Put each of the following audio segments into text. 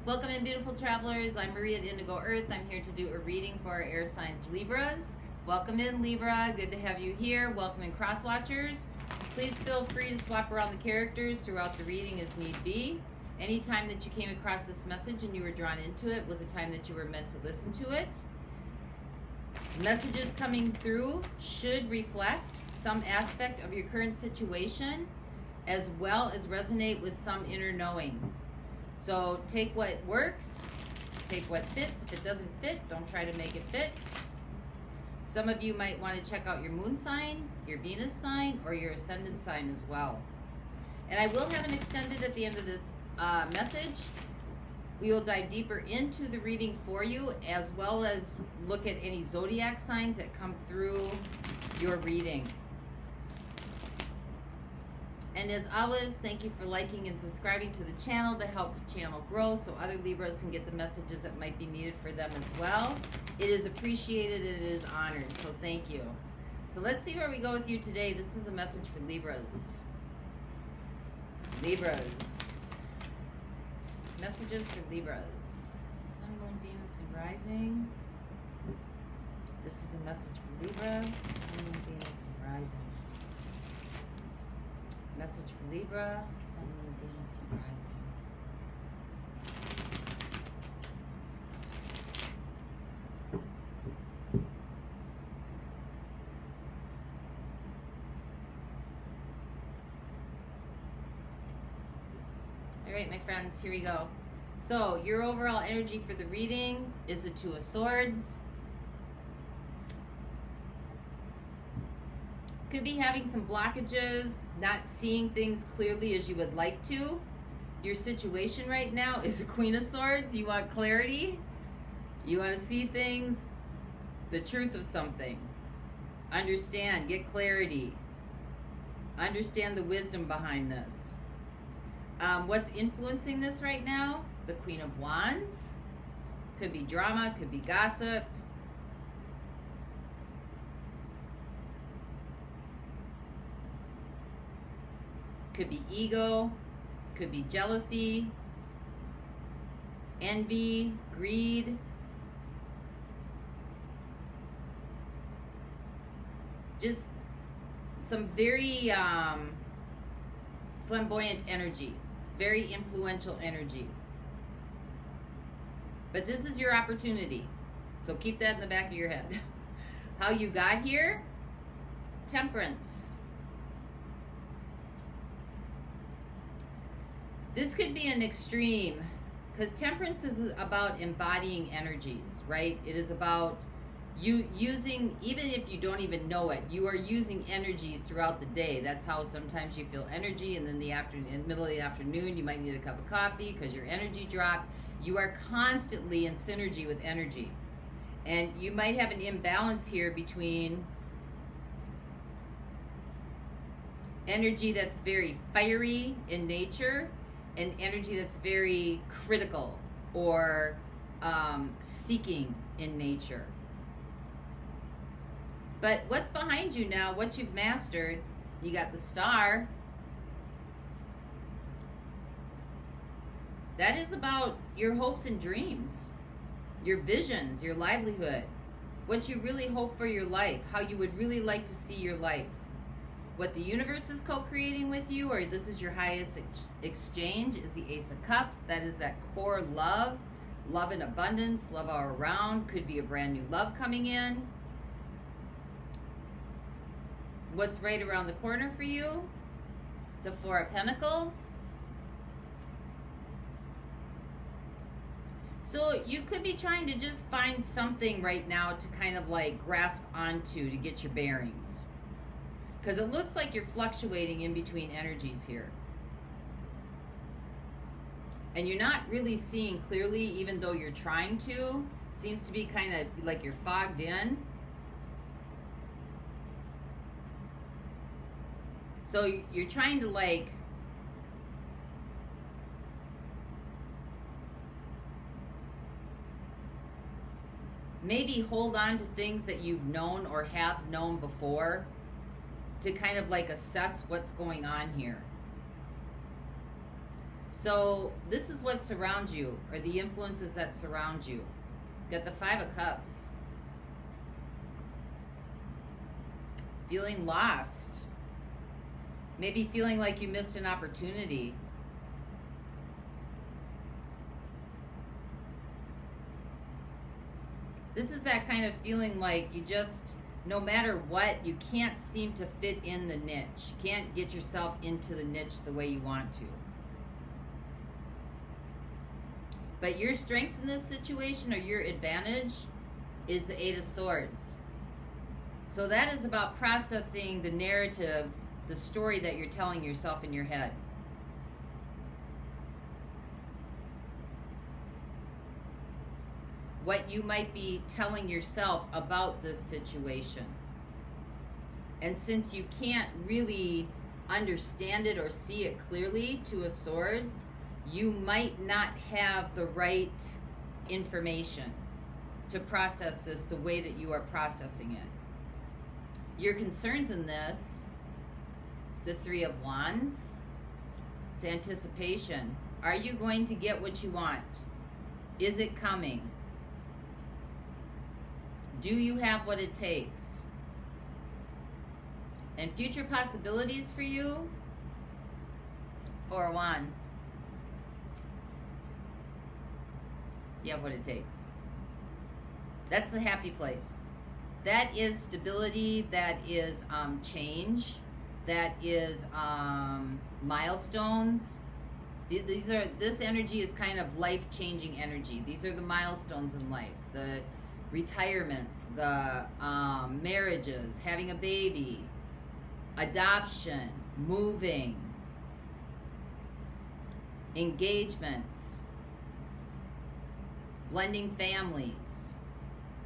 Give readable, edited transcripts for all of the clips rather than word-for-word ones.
Welcome in, beautiful travelers. I'm Marie at Indigo Earth. I'm here to do a reading for our air signs Libras. Welcome in, Libra. Good to have you here. Welcome in, cross watchers. Please feel free to swap around the characters throughout the reading as need be. Anytime that you came across this message and you were drawn into it was a time that you were meant to listen to it. Messages coming through should reflect some aspect of your current situation as well as resonate with some inner knowing. So take what works, take what fits. If it doesn't fit, don't try to make it fit. Some of you might want to check out your moon sign, your Venus sign, or your ascendant sign as well. And I will have an extended at the end of this message. We will dive deeper into the reading for you, as well as look at any zodiac signs that come through your reading. And as always, thank you for liking and subscribing to the channel to help the channel grow so other Libras can get the messages that might be needed for them as well. It is appreciated and it is honored, so thank you. So let's see where we go with you today. This is a message for Libras. Libras. Messages for Libras. Sun, Moon, Venus, and Rising. This is a message for Libra. Sun, Moon, Venus, and Rising. Message for Libra, Sun, Moon, Venus, and Rising. All right, my friends, here we go. So, your overall energy for the reading is the Two of Swords. Could be having some blockages, not seeing things clearly as you would like to. Your situation right now is the Queen of Swords. You want clarity. You want to see things, the truth of something. Understand, get clarity. Understand the wisdom behind this. What's influencing this right now? The Queen of Wands. Could be drama, could be gossip. Could be ego, could be jealousy, envy, greed. Just some very flamboyant energy, very influential energy. But this is your opportunity, so keep that in the back of your head. How you got here? Temperance. This could be an extreme, because temperance is about embodying energies, right? It is about you using, even if you don't even know it, you are using energies throughout the day. That's how sometimes you feel energy, and then in the middle of the afternoon, you might need a cup of coffee because your energy dropped. You are constantly in synergy with energy. And you might have an imbalance here between energy that's very fiery in nature and energy that's very critical or seeking in nature. But what's behind you now, what you've mastered, you got the Star. That is about your hopes and dreams, your visions, your livelihood, what you really hope for your life, how you would really like to see your life. What the universe is co-creating with you, or this is your highest exchange, is the Ace of Cups. That is that core love, love in abundance, love all around. Could be a brand new love coming in. What's right around the corner for you? The Four of Pentacles. So you could be trying to just find something right now to kind of like grasp onto to get your bearings. Because it looks like you're fluctuating in between energies here. And you're not really seeing clearly, even though you're trying to. It seems to be kind of like you're fogged in. So you're trying to like maybe hold on to things that you've known or have known before to kind of like assess what's going on here. So this is what surrounds you, or the influences that surround you. Got the Five of Cups. Feeling lost. Maybe feeling like you missed an opportunity. This is that kind of feeling like you just, no matter what, you can't seem to fit in the niche. You can't get yourself into the niche the way you want to. But your strengths in this situation, or your advantage, is the Eight of Swords. So that is about processing the narrative, the story that you're telling yourself in your head. What you might be telling yourself about this situation. And since you can't really understand it or see it clearly, Two of Swords, you might not have the right information to process this the way that you are processing it. Your concerns in this, the Three of Wands, it's anticipation. Are you going to get what you want? Is it coming? Do you have what it takes? And future possibilities for you, Four of Wands. You have what it takes. That's the happy place. That is stability, that is change, that is milestones. This energy is kind of life-changing energy. These are the milestones in life. The retirements, the marriages, having a baby, adoption, moving, engagements, blending families.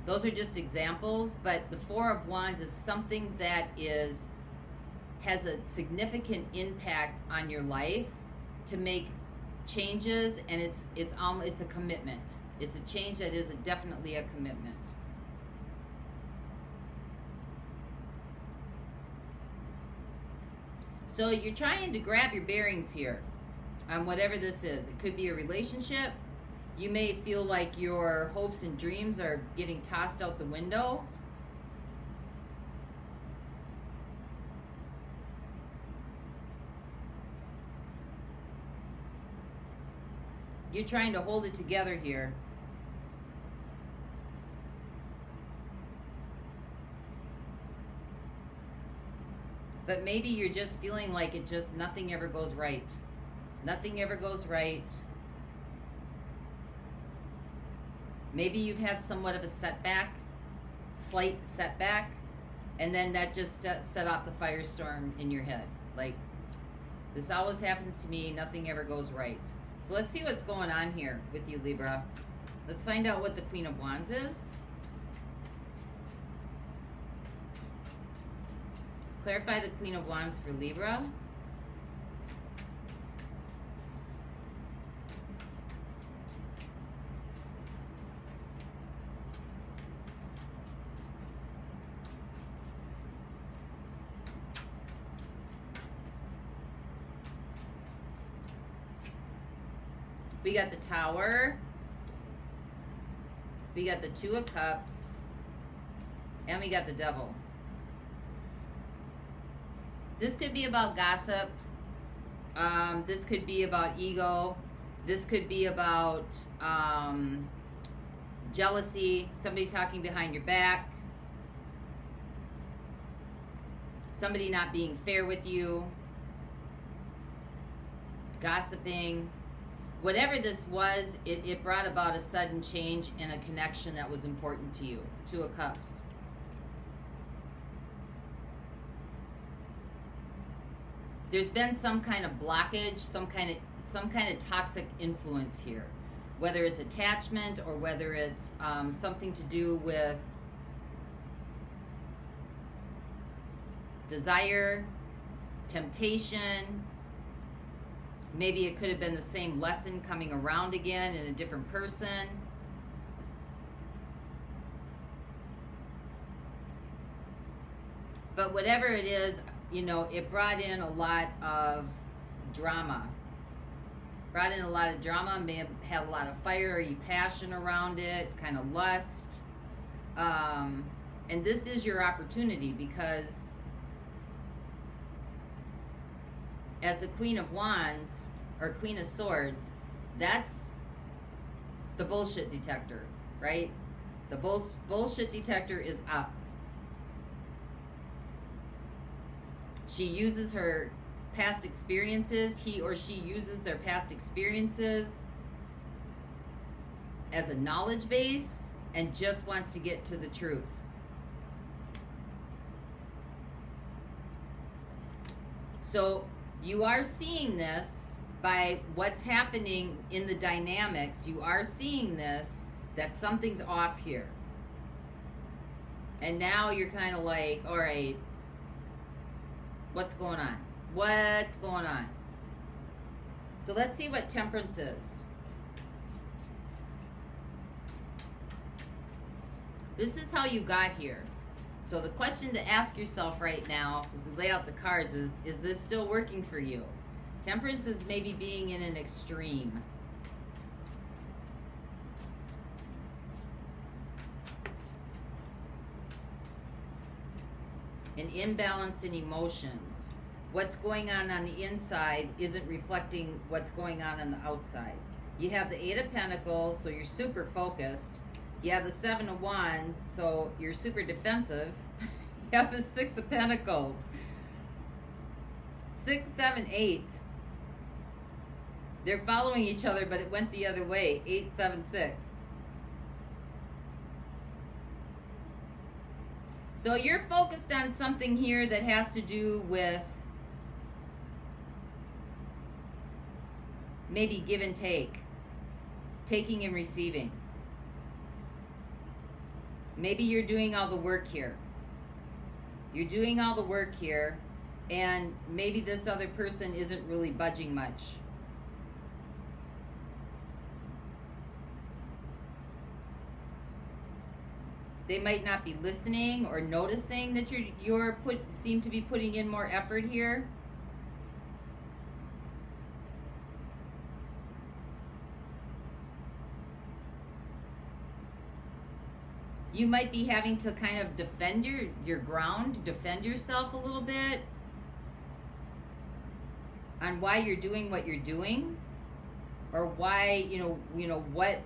Those are just examples, but the Four of Wands is something that has a significant impact on your life to make changes, and it's a commitment. It's a change that is definitely a commitment. So you're trying to grab your bearings here on whatever this is. It could be a relationship. You may feel like your hopes and dreams are getting tossed out the window. You're trying to hold it together here. But maybe you're just feeling like nothing ever goes right. Nothing ever goes right. Maybe you've had somewhat of a setback, slight setback, and then that just set off the firestorm in your head. Like, this always happens to me, nothing ever goes right. So let's see what's going on here with you, Libra. Let's find out what the Queen of Wands is. Clarify the Queen of Wands for Libra. We got the Tower. We got the Two of Cups. And we got the Devil. This could be about gossip. This could be about ego. This could be about jealousy. Somebody talking behind your back. Somebody not being fair with you. Gossiping. Whatever this was, it brought about a sudden change in a connection that was important to you. Two of Cups. There's been some kind of blockage, some kind of toxic influence here, whether it's attachment or whether it's something to do with desire, temptation. Maybe it could have been the same lesson coming around again in a different person. But whatever it is, you know, it brought in a lot of drama. Brought in a lot of drama, may have had a lot of fiery passion around it, kind of lust. And this is your opportunity, because as a Queen of Wands or Queen of Swords, that's the bullshit detector, right? The bullshit detector is up. She uses her past experiences. He or she uses their past experiences as a knowledge base and just wants to get to the truth. So you are seeing this by what's happening in the dynamics. You are seeing this, that something's off here. And now you're kind of like, all right, what's going on? What's going on? So let's see what Temperance is. This is how you got here. So the question to ask yourself right now, as we lay out the cards, is this still working for you? Temperance is maybe being in an extreme. An imbalance in emotions. What's going on the inside isn't reflecting what's going on the outside. You have the Eight of Pentacles, so you're super focused. You have the Seven of Wands, so you're super defensive. You have the Six of Pentacles. 6, 7, 8. They're following each other, but it went the other way. 8, 7, 6. So you're focused on something here that has to do with maybe give and take. Taking and receiving. Maybe you're doing all the work here. You're doing all the work here, and maybe this other person isn't really budging much. They might not be listening or noticing that you're seem to be putting in more effort here. You might be having to kind of defend your ground, defend yourself a little bit on why you're doing what you're doing, or why, what,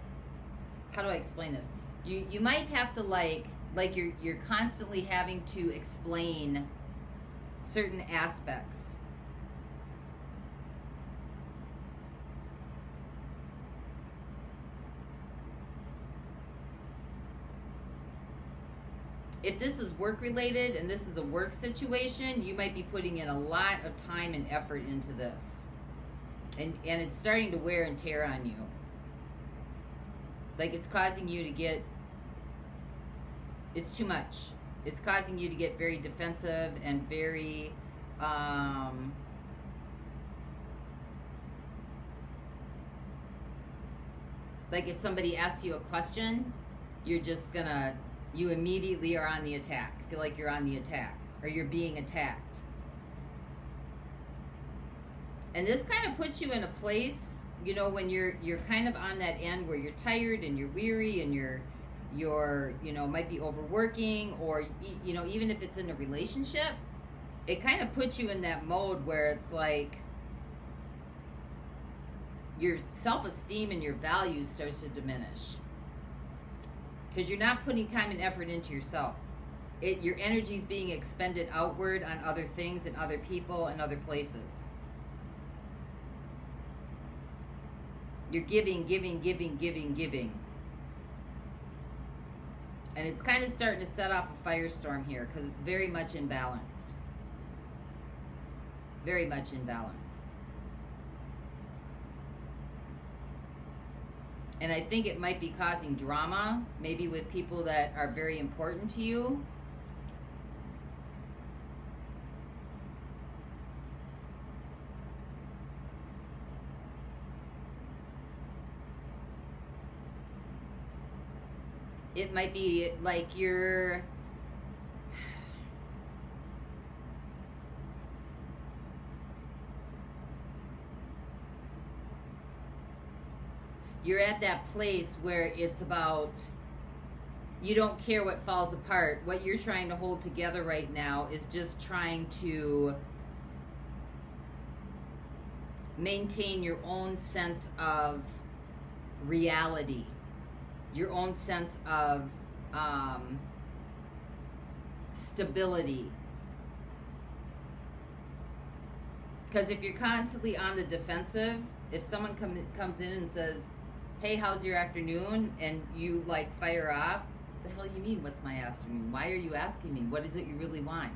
how do I explain this? You might have to like you're constantly having to explain certain aspects. If this is work related and this is a work situation, you might be putting in a lot of time and effort into this. And it's starting to wear and tear on you. Like it's causing you to get, it's too much. It's causing you to get very defensive and very, like if somebody asks you a question, you're just gonna, you immediately are on the attack. Feel like you're on the attack, or you're being attacked. And this kind of puts you in a place, when you're kind of on that end where you're tired and you're weary and you're might be overworking, or even if it's in a relationship, it kind of puts you in that mode where it's like your self-esteem and your value starts to diminish. Because you're not putting time and effort into yourself. Your energy is being expended outward on other things and other people and other places. You're giving. And it's kind of starting to set off a firestorm here because it's very much imbalanced. Very much imbalanced. And I think it might be causing drama, maybe with people that are very important to you. It might be like you're you're at that place where it's about, you don't care what falls apart. What you're trying to hold together right now is just trying to maintain your own sense of reality, your own sense of stability. Because if you're constantly on the defensive, if someone comes in and says, hey, how's your afternoon? And you like fire off, the hell you mean, what's my afternoon? Why are you asking me? What is it you really want?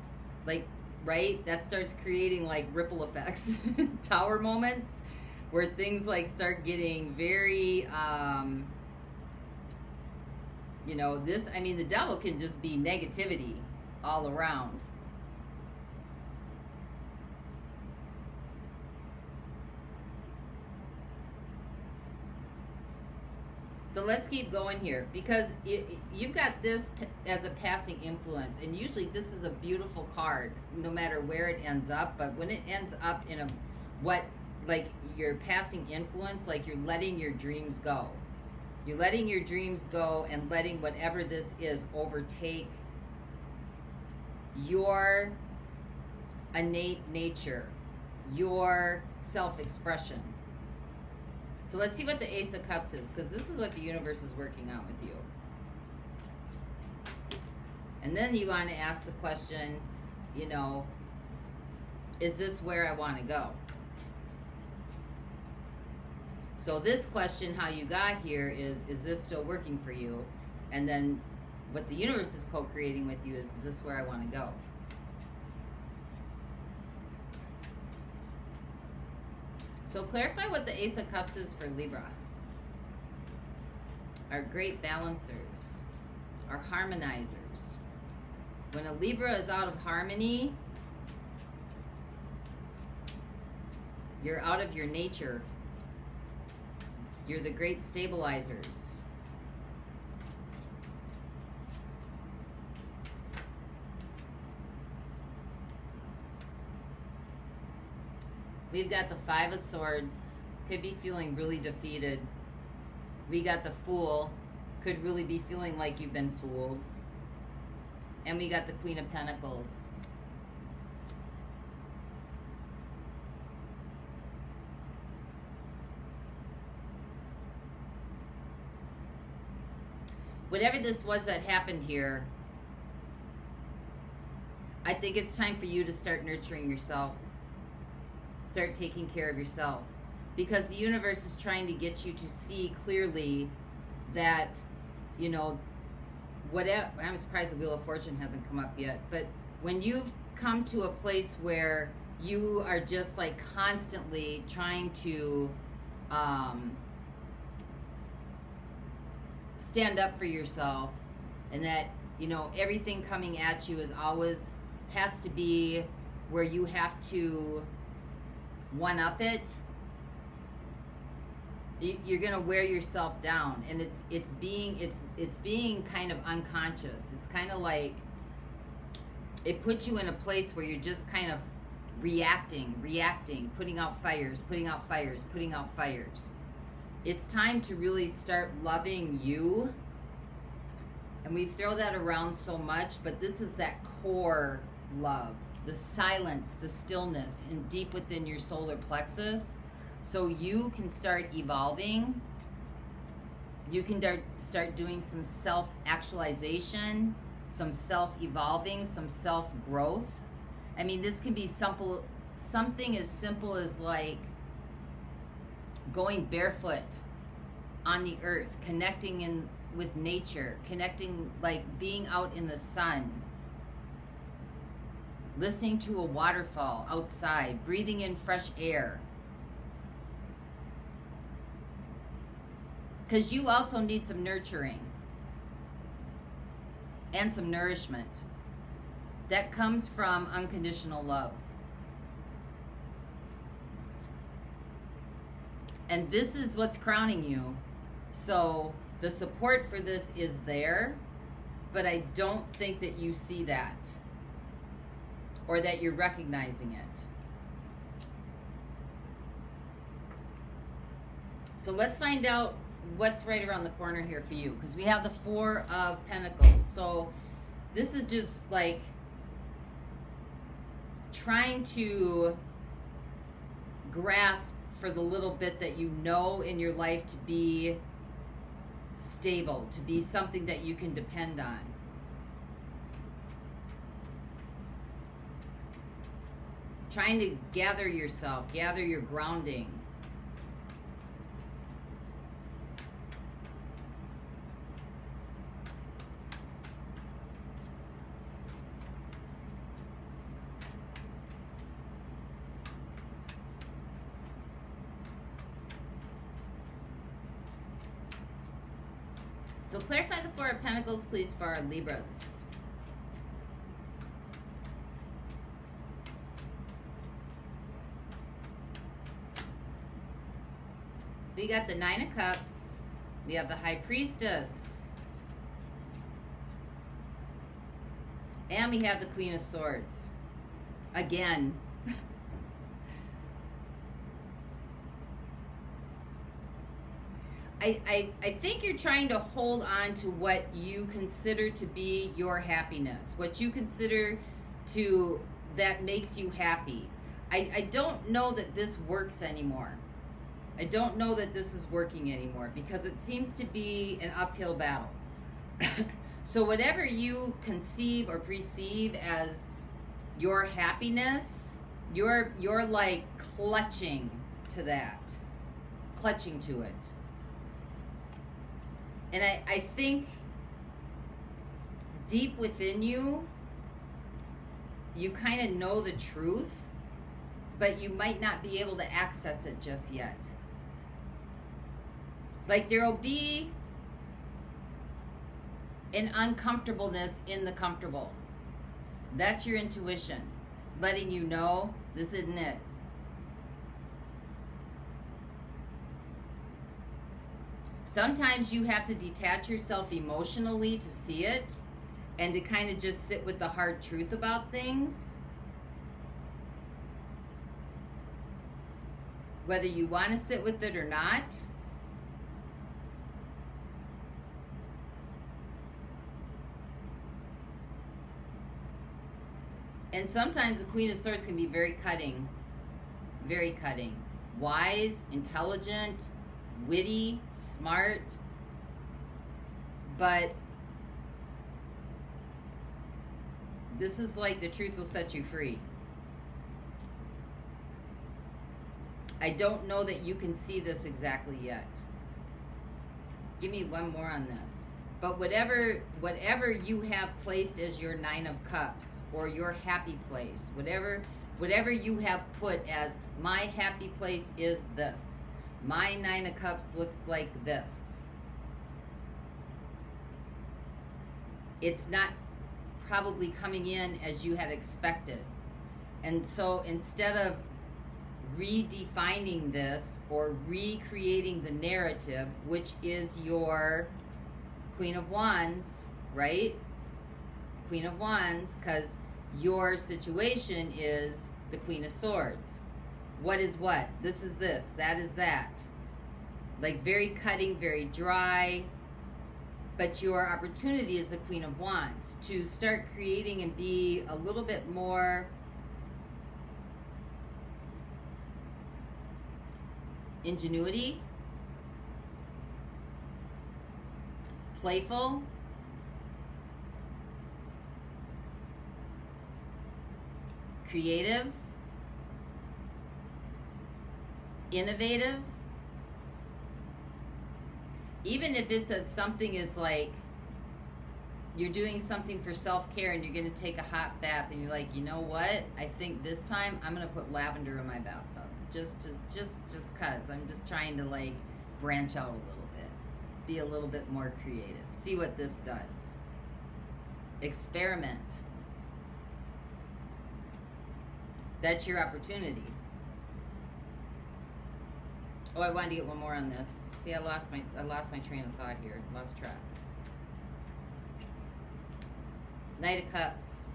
Like, right? That starts creating like ripple effects, tower moments, where things like start getting very, you know, this, I mean, the devil can just be negativity all around. So let's keep going here, because you've got this as a passing influence, and usually this is a beautiful card, no matter where it ends up. But when it ends up in a, what, like your passing influence, like you're letting your dreams go. You're letting your dreams go and letting whatever this is overtake your innate nature, your self-expression. So let's see what the Ace of Cups is, because this is what the universe is working out with you. And then you want to ask the question, you know, is this where I want to go? So this question, how you got here, is this still working for you? And then what the universe is co-creating with you is this where I want to go? So clarify what the Ace of Cups is for Libra. Our great balancers, our harmonizers. When a Libra is out of harmony, you're out of your nature. You're the great stabilizers. We've got the Five of Swords, could be feeling really defeated. We got the Fool, could really be feeling like you've been fooled. And we got the Queen of Pentacles. Whatever this was that happened here, I think it's time for you to start nurturing yourself. Start taking care of yourself, because the universe is trying to get you to see clearly that, you know, whatever. I'm surprised the Wheel of Fortune hasn't come up yet, but when you've come to a place where you are just like constantly trying to stand up for yourself, and that, you know, everything coming at you is always has to be where you have to one up it, you're gonna wear yourself down, and it's being kind of unconscious. It's kind of like it puts you in a place where you're just kind of reacting, putting out fires. It's time to really start loving you. And we throw that around so much, but this is that core love. The silence, the stillness, and deep within your solar plexus, so you can start evolving. You can start doing some self-actualization, some self-evolving, some self-growth. I mean, this can be something as simple as like going barefoot on the earth, connecting with nature, connecting, like being out in the sun, listening to a waterfall outside, breathing in fresh air. Because you also need some nurturing and some nourishment that comes from unconditional love. And this is what's crowning you. So the support for this is there, but I don't think that you see that, or that you're recognizing it. So let's find out what's right around the corner here for you, because we have the Four of Pentacles. So this is just like trying to grasp for the little bit that you know in your life to be stable, to be something that you can depend on. Trying to gather yourself, gather your grounding. So clarify the Four of Pentacles, please, for our Libras. We got the Nine of Cups. We have the High Priestess. And we have the Queen of Swords. Again. I think you're trying to hold on to what you consider to be your happiness, what you consider to that makes you happy. I don't know that this works anymore. I don't know that this is working anymore because it seems to be an uphill battle. So whatever you conceive or perceive as your happiness, you're like clutching to that, clutching to it. And I think deep within you, you kind of know the truth, but you might not be able to access it just yet. Like there will be an uncomfortableness in the comfortable. That's your intuition, letting you know this isn't it. Sometimes you have to detach yourself emotionally to see it and to kind of just sit with the hard truth about things. Whether you want to sit with it or not. And sometimes the Queen of Swords can be very cutting. Very cutting. Wise, intelligent, witty, smart, but this is like the truth will set you free. I don't know that you can see this exactly yet. Give me one more on this. But whatever you have placed as your Nine of Cups or your happy place, whatever you have put as my happy place is this. My Nine of Cups looks like this. It's not probably coming in as you had expected. And so instead of redefining this or recreating the narrative, which is your Queen of Wands, right? Queen of Wands, because your situation is the Queen of Swords. What is what? This is this. That is that. Like very cutting, very dry. But your opportunity is the Queen of Wands to start creating and be a little bit more ingenuity, playful, creative, innovative. Even if it's as something as like you're doing something for self-care and you're going to take a hot bath and you're like, you know what? I think this time I'm going to put lavender in my bathtub. Just cause I'm just trying to like branch out a little bit, be a little bit more creative. See what this does. Experiment. That's your opportunity. Oh, I wanted to get one more on this. See, I lost my train of thought here. Lost track. Knight of Cups.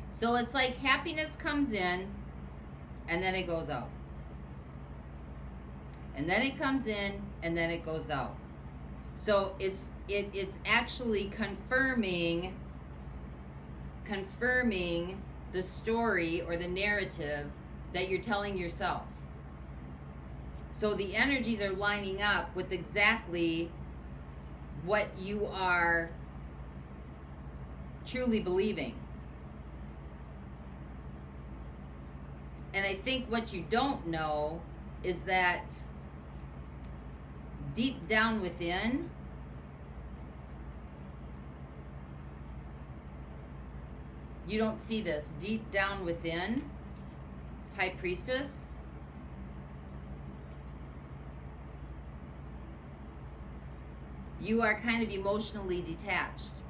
So it's like happiness comes in and then it goes out. And then it comes in, and then it goes out. So it's actually confirming the story or the narrative that you're telling yourself. So the energies are lining up with exactly what you are truly believing. And I think what you don't know is that deep down within, you don't see this. Deep down within, High Priestess, you are kind of emotionally detached.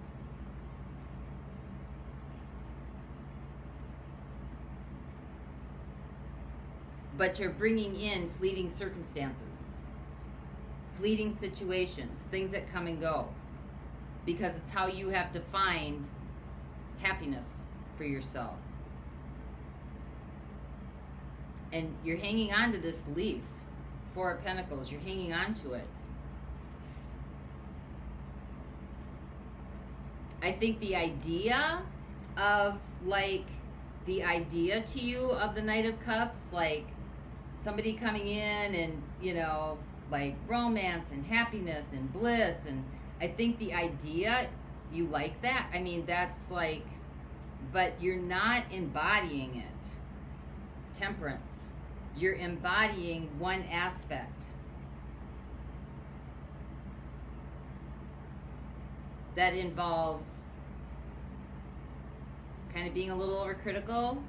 But you're bringing in fleeting circumstances, fleeting situations, things that come and go, because it's how you have to find happiness for yourself. And you're hanging on to this belief. Four of Pentacles, you're hanging on to it. I think the idea of, like, the idea to you of the Knight of Cups, like somebody coming in and, you know, like romance and happiness and bliss, and I think the idea, you like that. I mean, that's like, but you're not embodying it. Temperance. You're embodying one aspect. That involves kind of being a little overcritical,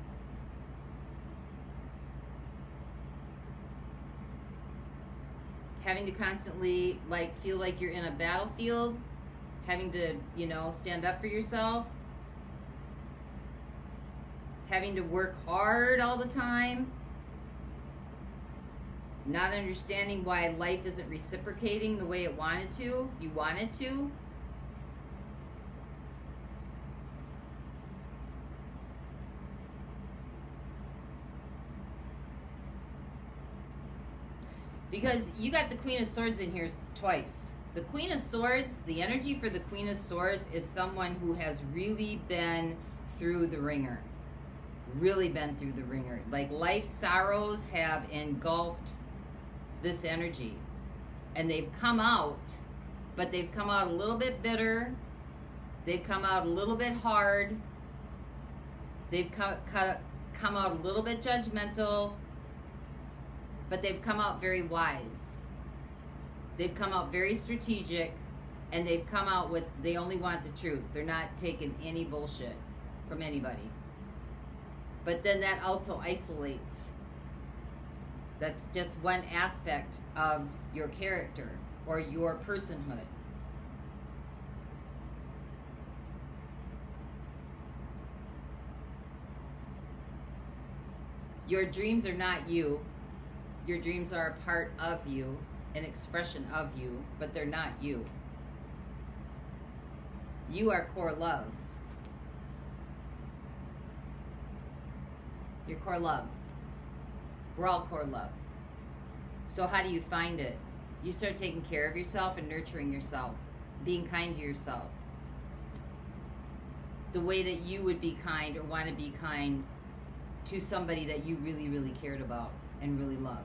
having to constantly like feel like you're in a battlefield, having to, you know, stand up for yourself, having to work hard all the time, not understanding why life isn't reciprocating the way it wanted to, you wanted to. Because you got the Queen of Swords in here twice. The Queen of Swords, the energy for the Queen of Swords is someone who has really been through the ringer. Really been through the ringer. Like life sorrows have engulfed this energy. And they've come out, but they've come out a little bit bitter. They've come out a little bit hard. They've come out a little bit judgmental. But they've come out very wise. They've come out very strategic, and they've come out with, they only want the truth. They're not taking any bullshit from anybody. But then that also isolates. That's just one aspect of your character or your personhood. Your dreams are not you. Your dreams are a part of you, an expression of you, but they're not you. You are core love. You're core love. We're all core love. So how do you find it? You start taking care of yourself and nurturing yourself, being kind to yourself. The way that you would be kind or want to be kind to somebody that you really, really cared about and really love.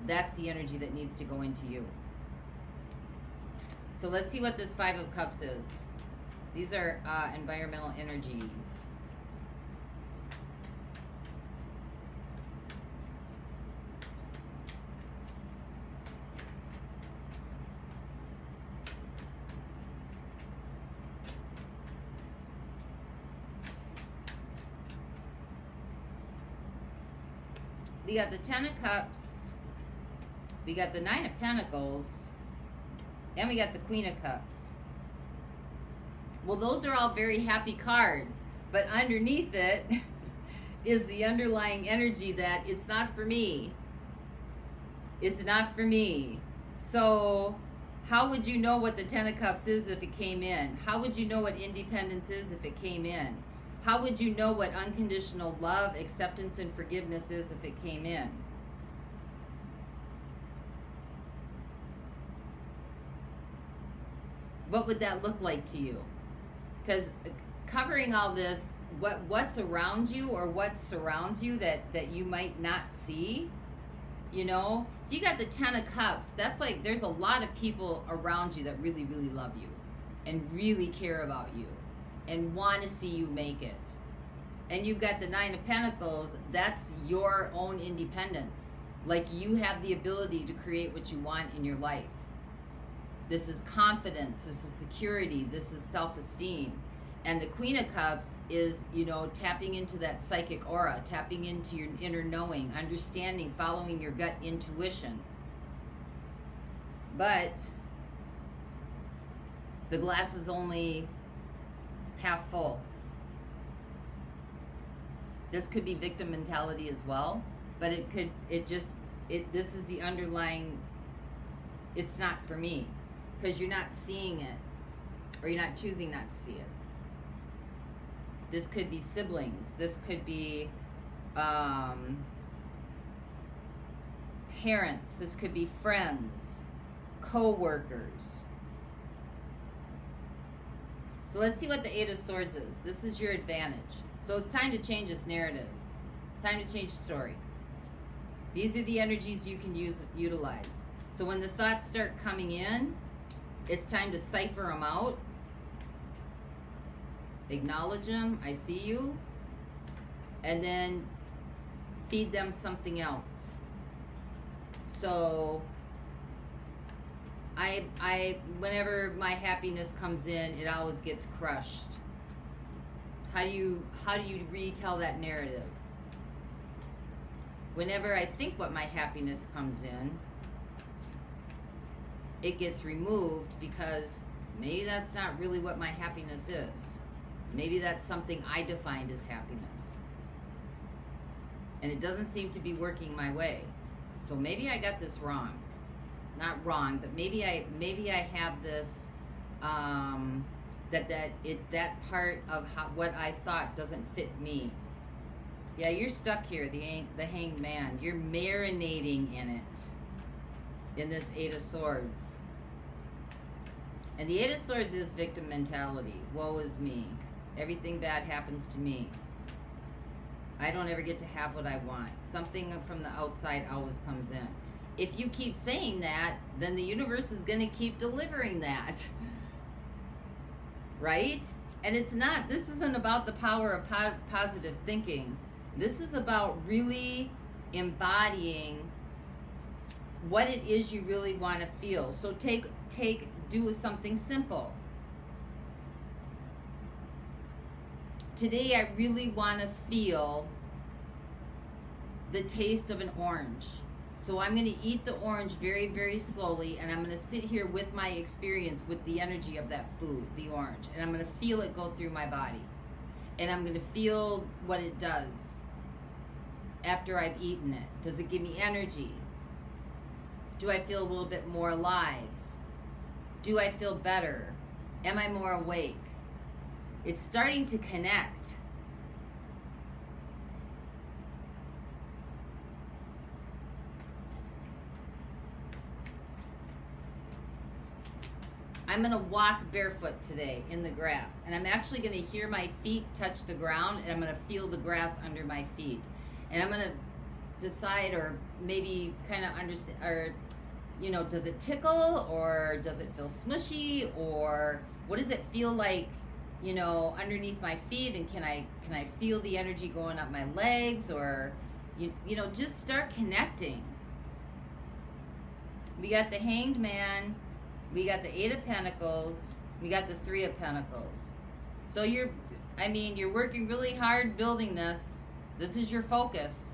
That's the energy that needs to go into you. So let's see what this Five of Cups is. These are environmental energies. We got the Ten of Cups, we got the Nine of Pentacles, and we got the Queen of Cups. Well, those are all very happy cards, but underneath it is the underlying energy that it's not for me. It's not for me. So how would you know what the Ten of Cups is if it came in? How would you know what independence is if it came in? How would you know what unconditional love, acceptance, and forgiveness is if it came in? What would that look like to you? Because covering all this, what's around you or what surrounds you that you might not see, you know? If you got the 10 of Cups, that's like there's a lot of people around you that really, really love you and really care about you and want to see you make it. And you've got the 9 of Pentacles, that's your own independence. Like you have the ability to create what you want in your life. This is confidence, this is security, this is self-esteem. And the Queen of Cups is, you know, tapping into that psychic aura, tapping into your inner knowing, understanding, following your gut intuition. But the glass is only half full. This could be victim mentality as well, but this is the underlying, it's not for me, because you're not seeing it, or you're not choosing not to see it. This could be siblings. This could be parents. This could be friends, co-workers. So let's see what the 8 of Swords is. This is your advantage. So it's time to change this narrative. Time to change the story. These are the energies you can utilize. So when the thoughts start coming in, it's time to cipher them out. Acknowledge them, I see you, and then feed them something else. So I whenever my happiness comes in, it always gets crushed. How do you retell that narrative? Whenever I think what my happiness comes in, it gets removed because maybe that's not really what my happiness is. Maybe that's something I defined as happiness. And it doesn't seem to be working my way. So maybe I got this wrong. Not wrong, but maybe I have this that part of what I thought doesn't fit me. Yeah, you're stuck here, the Hanged Man. You're marinating in it. In this 8 of Swords. And the 8 of Swords is victim mentality. Woe is me. Everything bad happens to me. I don't ever get to have what I want. Something from the outside always comes in. If you keep saying that, then the universe is going to keep delivering that. Right? And it's not, this isn't about the power of positive thinking. This is about really embodying what it is you really want to feel. So do something simple. Today I really want to feel the taste of an orange. So I'm going to eat the orange very, very slowly, and I'm going to sit here with my experience with the energy of that food, the orange, and I'm going to feel it go through my body. And I'm going to feel what it does after I've eaten it. Does it give me energy? Do I feel a little bit more alive? Do I feel better? Am I more awake? It's starting to connect. I'm going to walk barefoot today in the grass, and I'm actually going to hear my feet touch the ground, and I'm going to feel the grass under my feet. And I'm going to decide, or maybe kind of understand, or, you know, does it tickle, or does it feel smushy, or what does it feel like, you know, underneath my feet, and can I feel the energy going up my legs, or you know, just start connecting. We got the Hanged Man, we got the 8 of Pentacles, we got the 3 of Pentacles. So you're working really hard building this. This is your focus.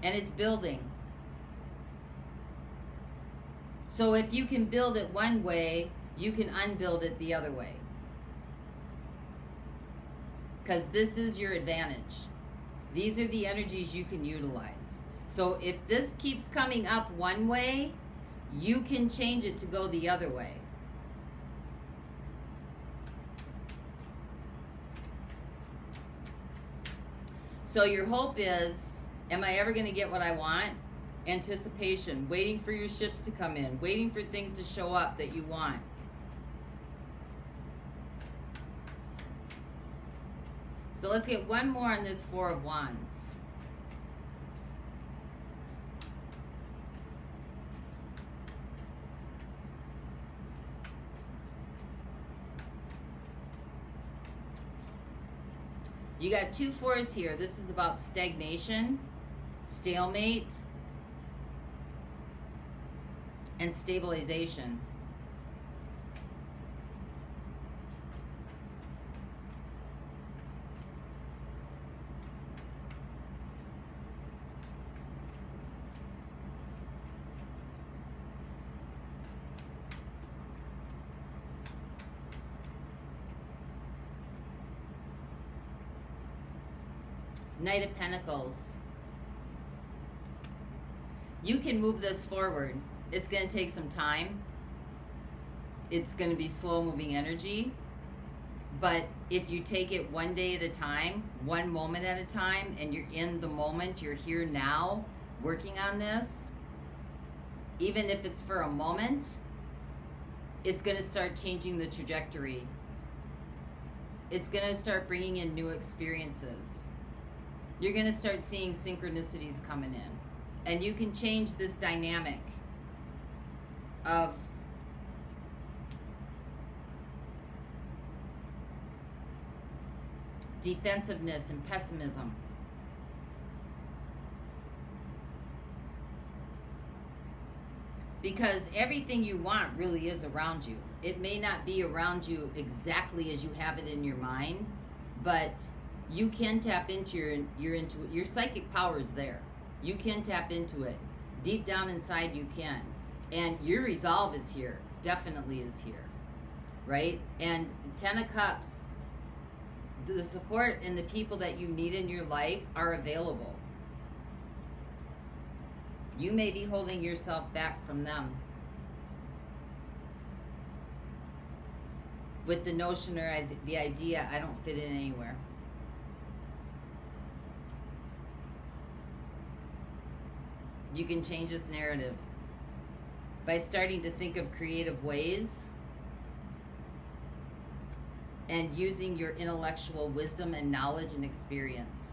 And it's building. So if you can build it one way, you can unbuild it the other way. Because this is your advantage. These are the energies you can utilize. So if this keeps coming up one way, you can change it to go the other way. So your hope is, am I ever going to get what I want? Anticipation, waiting for your ships to come in, waiting for things to show up that you want. So let's get one more on this Four of Wands. You got two fours here. This is about stagnation, stalemate, and stabilization. Knight of Pentacles. You can move this forward. It's going to take some time. It's going to be slow moving energy. But if you take it one day at a time, one moment at a time, and you're in the moment, you're here now working on this, even if it's for a moment, it's going to start changing the trajectory. It's going to start bringing in new experiences. You're going to start seeing synchronicities coming in. And you can change this dynamic of defensiveness and pessimism. Because everything you want really is around you. It may not be around you exactly as you have it in your mind, but you can tap into your psychic power is there. You can tap into it. Deep down inside you can. And your resolve is here. Definitely is here. Right? And Ten of Cups, the support and the people that you need in your life are available. You may be holding yourself back from them with the notion or the idea, I don't fit in anywhere. You can change this narrative by starting to think of creative ways and using your intellectual wisdom and knowledge and experience.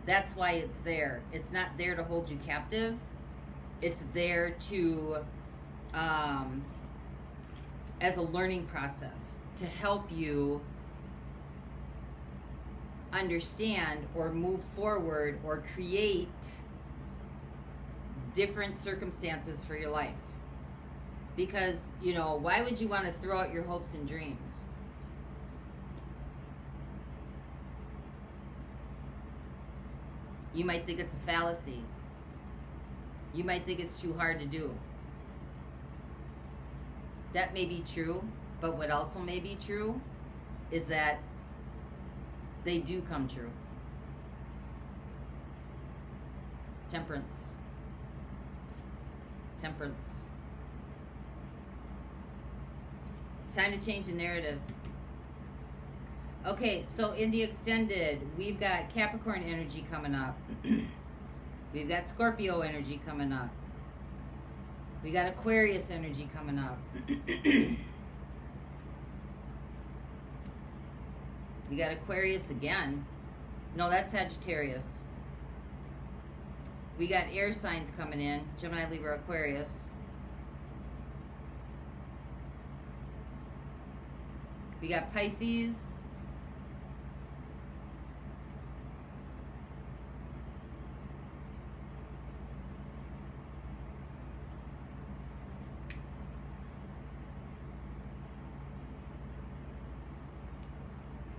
That's why it's there. It's not there to hold you captive. It's there to, as a learning process, to help you understand or move forward or create different circumstances for your life. Because, you know, why would you want to throw out your hopes and dreams? You might think it's a fallacy. You might think it's too hard to do. That may be true, but what also may be true is that they do come true. Temperance. Temperance. It's time to change the narrative. Okay, so in the extended, we've got Capricorn energy coming up. We've got Scorpio energy coming up. We got Aquarius energy coming up. We got Aquarius again. No, that's Sagittarius. We got air signs coming in. Gemini, Libra, Aquarius. We got Pisces.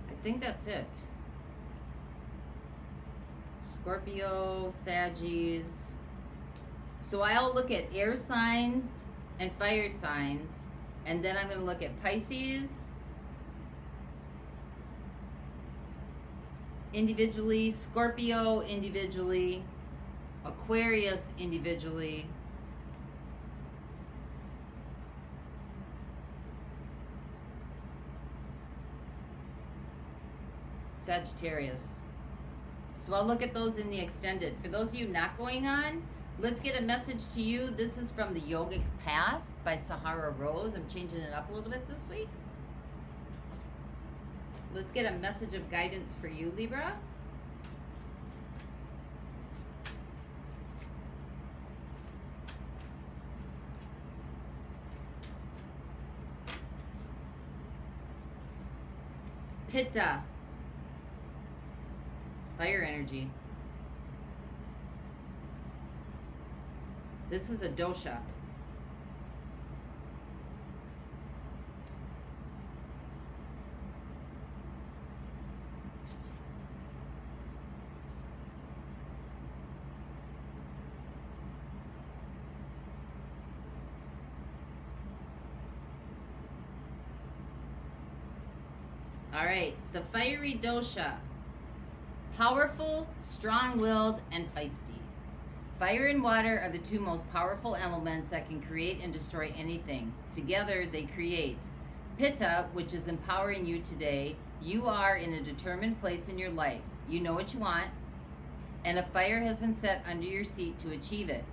I think that's it. Scorpio, Saggies. So I'll look at air signs and fire signs, and then I'm going to look at Pisces individually, Scorpio individually, Aquarius individually, Sagittarius. So I'll look at those in the extended. For those of you not going on, let's get a message to you. This is from the Yogic Path by Sahara Rose. I'm changing it up a little bit this week. Let's get a message of guidance for you, Libra. Pitta. It's fire energy. This is a dosha. All right, the fiery dosha. Powerful, strong-willed, and feisty. Fire and water are the two most powerful elements that can create and destroy anything. Together, they create. Pitta, which is empowering you today, you are in a determined place in your life. You know what you want, and a fire has been set under your seat to achieve it.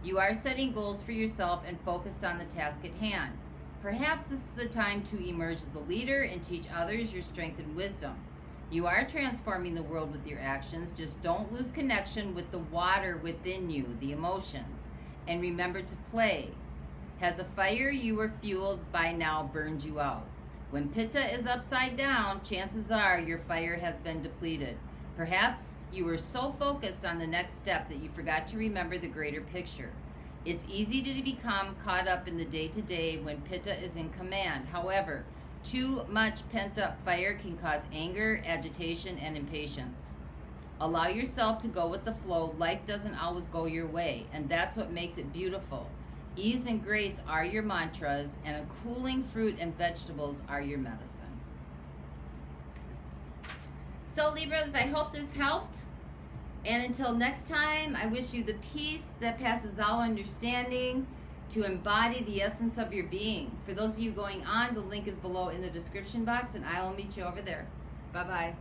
You are setting goals for yourself and focused on the task at hand. Perhaps this is a time to emerge as a leader and teach others your strength and wisdom. You are transforming the world with your actions. Just don't lose connection with the water within you, the emotions. And remember to play. Has a fire you were fueled by now burned you out? When Pitta is upside down, chances are your fire has been depleted. Perhaps you were so focused on the next step that you forgot to remember the greater picture. It's easy to become caught up in the day-to-day when Pitta is in command. However, too much pent-up fire can cause anger, agitation, and impatience. Allow yourself to go with the flow. Life doesn't always go your way, and that's what makes it beautiful. Ease and grace are your mantras, and a cooling fruit and vegetables are your medicine. So, Libras, I hope this helped. And until next time, I wish you the peace that passes all understanding, to embody the essence of your being. For those of you going on, the link is below in the description box, and I will meet you over there. Bye-bye.